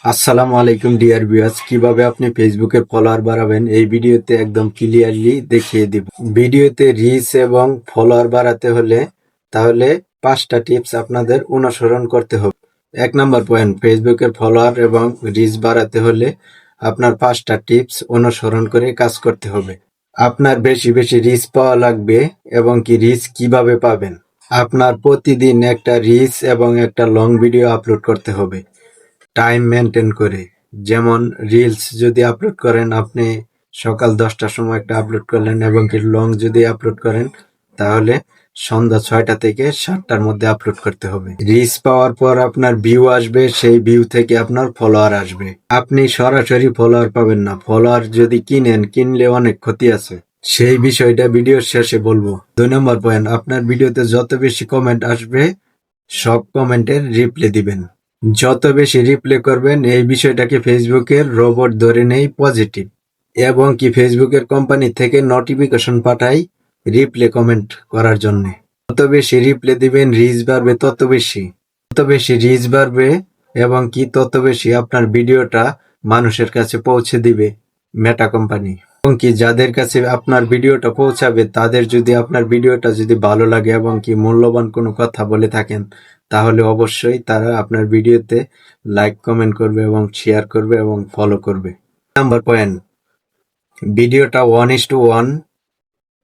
আসসালামু আলাইকুম dear viewers, কিভাবে আপনি ফেসবুকের ফলোয়ার বাড়াবেন এই ভিডিওতে একদম ক্লিয়ারলি দেখিয়ে দিব। ভিডিওতে রিচ এবং ফলোয়ার বাড়াতে হলে তাহলে 5টা টিপস আপনাদের অনুসরণ করতে হবে। 1 নাম্বার পয়েন্ট, ফেসবুকের ফলোয়ার এবং রিচ বাড়াতে হলে আপনার 5টা টিপস অনুসরণ করে কাজ করতে হবে। আপনার বেশি বেশি রিচ পাওয়া লাগবে এবং কি রিচ কিভাবে পাবেন? আপনার প্রতিদিন একটা রিচ এবং একটা লং ভিডিও আপলোড করতে হবে টাইম মেনটেন করে। যেমন রিলস যদি আপলোড করেন আপনি সকাল 10টার সময় একটা আপলোড করলেন এবং কি লং যদি আপলোড করেন তাহলে সন্ধ্যা 6টা থেকে 7টার মধ্যে আপলোড করতে হবে। রিচ পাওয়ার পর আপনার ভিউ আসবে, সেই ভিউ থেকে আপনার ফলোয়ার আসবে। আপনি সরাসরি ফলোয়ার পাবেন না, ফলোয়ার যদি কিনলে অনেক ক্ষতি আছে, সেই বিষয়টা ভিডিওর শেষে বলবো। 2 নম্বর পয়েন্ট, আপনার ভিডিওতে যত বেশি কমেন্ট আসবে সব কমেন্টের রিপ্লাই দিবেন। যত বেশি রিপ্লাই করবেন এই বিষয়টাকে ফেসবুকের রোবট ধরে নেই পজিটিভ, এবং কি ফেসবুকের কোম্পানি থেকে নোটিফিকেশন পাঠায় রিপ্লাই কমেন্ট করার জন্য। যত বেশি রিপ্লাই দিবেন রিচ বাড়বে, তত বেশি রিচ বাড়বে এবং কি তত বেশি আপনার ভিডিওটা মানুষের কাছে পৌঁছে দিবে মেটা কোম্পানি। এবং কি যাদের কাছে আপনার ভিডিওটা পৌঁছাবে তাদের যদি আপনার ভিডিওটা যদি ভালো লাগে এবং কি মূল্যবান কোনো কথা বলে থাকেন তাহলে অবশ্যই তারা আপনার ভিডিওতে লাইক কমেন্ট করবে এবং শেয়ার করবে এবং ফলো করবে। নাম্বার পয়েন্ট, ভিডিওটা 1:1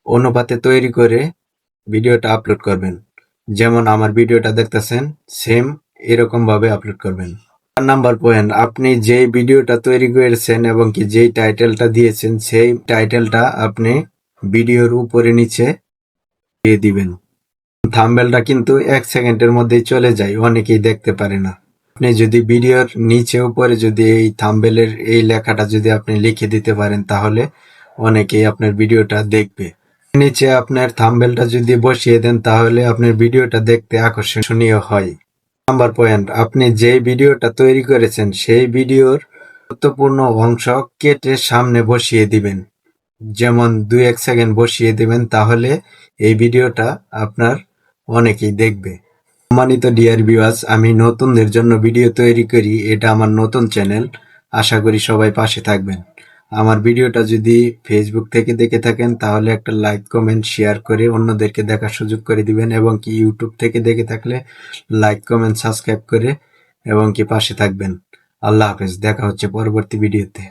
অনুপাতে তৈরি করে ভিডিওটা আপলোড করবেন। যেমন আমার ভিডিওটা দেখতেছেন সেম এরকম ভাবে আপলোড করবেন। নাম্বার পয়েন্ট, আপনি যেই ভিডিওটা তৈরি করেছেন এবং কি যেই টাইটেলটা দিয়েছেন সেই টাইটেলটা আপনি ভিডিওর উপরে নিচে দিয়ে দিবেন। থাম্বনেলটা কিন্তু 1 সেকেন্ডের মধ্যেই চলে যায়, অনেকেই দেখতে পারে না। আপনি যদি ভিডিওর নিচে উপরে যদি এই থাম্বনেলের এই লেখাটা যদি আপনি লিখে দিতে পারেন তাহলে অনেকেই আপনার ভিডিওটা দেখবে। নিচে আপনার থাম্বনেলটা যদি বসিয়ে দেন তাহলে আপনার ভিডিওটা দেখতে আকর্ষণীয় হয়। নাম্বার পয়েন্ট, আপনি যেই ভিডিওটা তৈরি করেছেন সেই ভিডিওর গুরুত্বপূর্ণ অংশ কেটে সামনে বসিয়ে দিবেন। যেমন 2-1 সেকেন্ড বসিয়ে দিবেন, তাহলে এই ভিডিওটা আপনার অনেকেই দেখবে। সম্মানিত ডিয়ার ভিউয়ার্স, আমি নতুনদের জন্য ভিডিও তৈরি করি, এটা আমার নতুন চ্যানেল। আশা করি সবাই পাশে থাকবেন। আমার ভিডিওটা যদি ফেসবুক থেকে দেখে থাকেন তাহলে একটা লাইক কমেন্ট শেয়ার করে অন্যদেরকে দেখার সুযোগ করে দিবেন, এবং কি ইউটিউব থেকে দেখে থাকলে লাইক কমেন্ট সাবস্ক্রাইব করে এবং কি পাশে থাকবেন। আল্লাহ হাফেজ, দেখা হচ্ছে পরবর্তী ভিডিওতে।